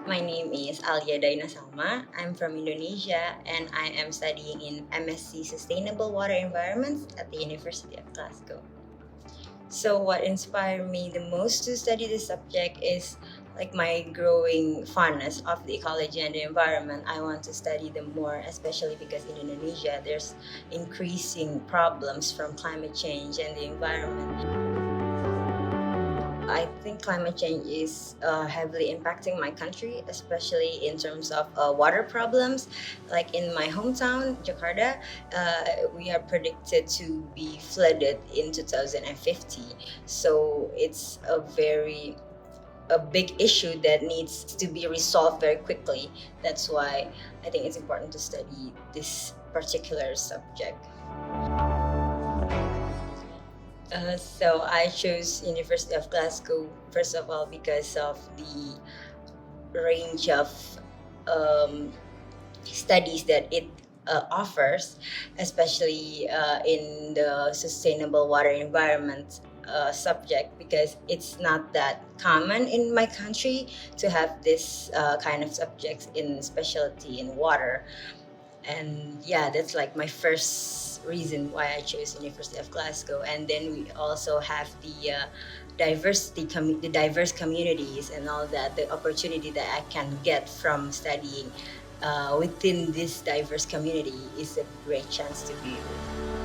My name is Alya Salma. I'm from Indonesia and I am studying in MSc Sustainable Water Environments at the University of Glasgow. So, what inspired me the most to study this subject is like my growing fondness of the ecology and the environment. I want to study them more, especially because in Indonesia there's increasing problems from climate change and the environment. I think climate change is heavily impacting my country, especially in terms of water problems. Like in my hometown, Jakarta, we are predicted to be flooded in 2050. So it's a big issue that needs to be resolved very quickly. That's why I think it's important to study this particular subject. So I chose University of Glasgow first of all because of the range of um, studies that it offers, especially in the sustainable water environment subject, because it's not that common in my country to have this kind of subjects in specialty in water. And yeah, that's like my first reason why I chose University of Glasgow. And then we also have the the diverse communities and all that, the opportunity that I can get from studying within this diverse community is a great chance to be with.